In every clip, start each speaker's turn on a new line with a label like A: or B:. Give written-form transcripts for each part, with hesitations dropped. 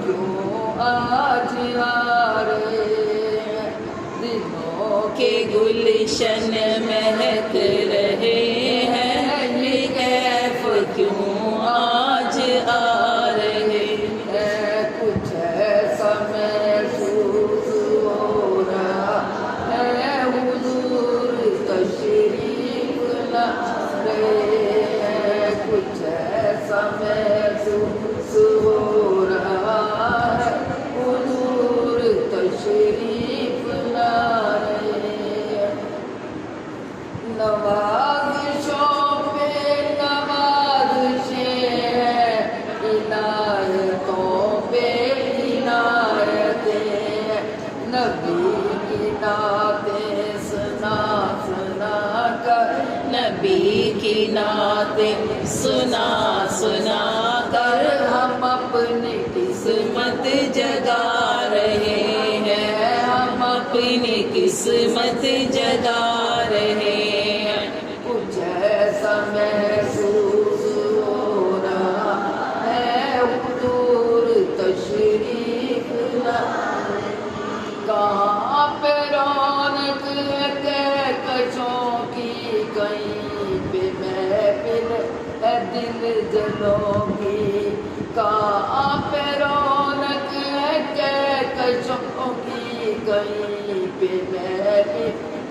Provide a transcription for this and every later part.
A: کیوں آج آ رہے ہیں دنوں کے گلشن مہک رہے ہیں، یہ کیف کیوں آج آ رہے ہیں؟ کچھ ایسا محسوس ہو رہا ہے حضور تشریف لا رہے ہیں، کچھ ایسا محسوس ہو رہا ہے حضور تشریف لا رہے ہیں۔ نوازشوں پہ نوازشیں ہیں، عنایتوں پہ عنایتیں ہیں، نبی کی نعتیں سنا سنا کر، نبی کی نعتیں سنا سنا کر ہم اپنی قسمت جگا رہے ہیں، ہم اپنی قسمت جگا رہے ہیں۔ کچھ ایسا محسوس ہو رہا ہے حضور تشریف لا رہے ہیں۔ کہاں پہ رونق ہے کہکشوں کی، کہیں پہ محفل ہے دل جنوں کی، کہاں پہ رونق ہے کہکشوں کی، کہیں پہ محفل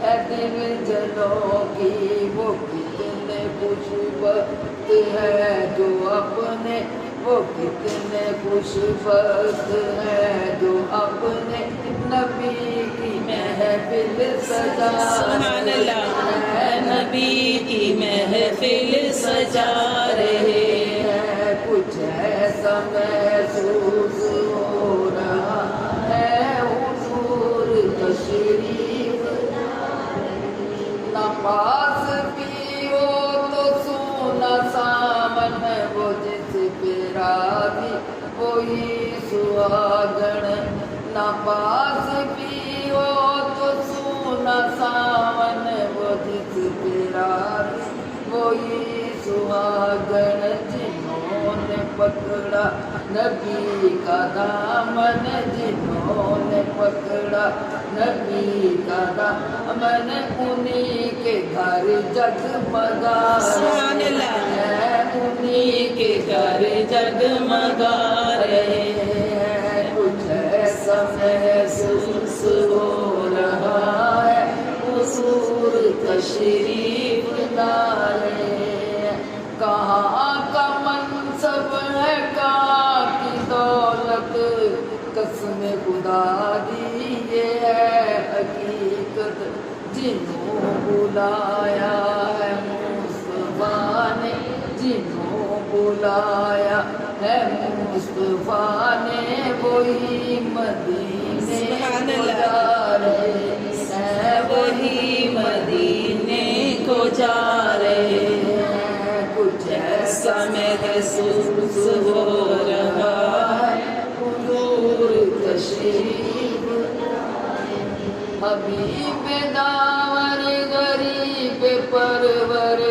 A: ہے دل جنوں کی۔ وہ کتنے خوش وقت ہے جو اپنے، وہ کتنے خوش وقت ہے جو اپنے نبی کی محفل سجا رہے ہیں، نبی کی محفل سجا رہے ہیں۔ کچھ ایسا محسوس ہو رہا ہے حضور تشریف نہ پاس بھی ہو تو سونا سامن، وہ جس پہ راضی وہی سہاگن، نہ پاس بھی ہو تو سونا سامن، وہ جس پہ راضی وہی سہاگن، جنہوں نے پکڑا نبی کا دامن، جنہوں نے پکڑا نبی کا دامن، انہی کے گھر جگمگا رہے ہیں، انہی کے گھر جگمگا رہے ہیں۔ کچھ ایسا محسوس ہو رہا ہے حضور تشریف لا رہے ہیں۔ کہاں کا منصب ہے کہاں کی دولت، قسم خدا دی یہ ہے حقیقت، جنہوں بلایا ہے مصطفیٰ نے، جنہوں بلایا ہے مصطفیٰ نے، وہی مدینے کو جا رہے ہیں، وہی مدینے کو جا رہے ہیں۔ کچھ ایسا محسوس ہو رہا ہے حضور تشریف حبیب داور غریب پرور،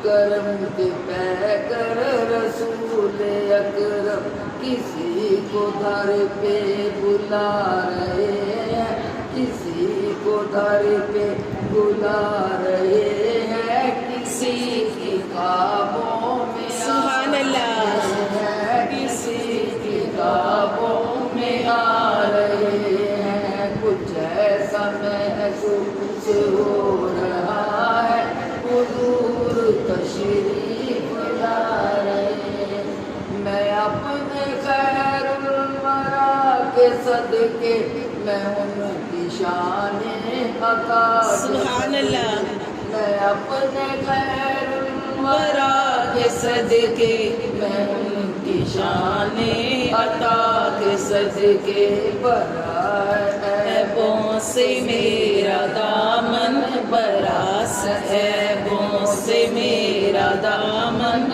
A: کرم کے پیکر رسول اکرم، کسی کو در پہ بلا رہے ہیں، کسی کو در پہ بلا رہے ہیں، کسی کی خوابوں میں
B: سبحان اللہ،
A: کسی کی خوابوں میں آ رہے ہیں۔ کچھ ایسا محسوس ہو رہا ہے حضور تشریف لا رہے ہیں۔ میں اپنے خیر الورا کے صدقے، میں ان کی شان عطا
B: سبحان اللہ،
A: میں اپنے خیر الورا کے صدقے، میں ان کی شان عطا کے صدقے، عیبوں سے میرا دامن براس، عیبوں سے میرا دامن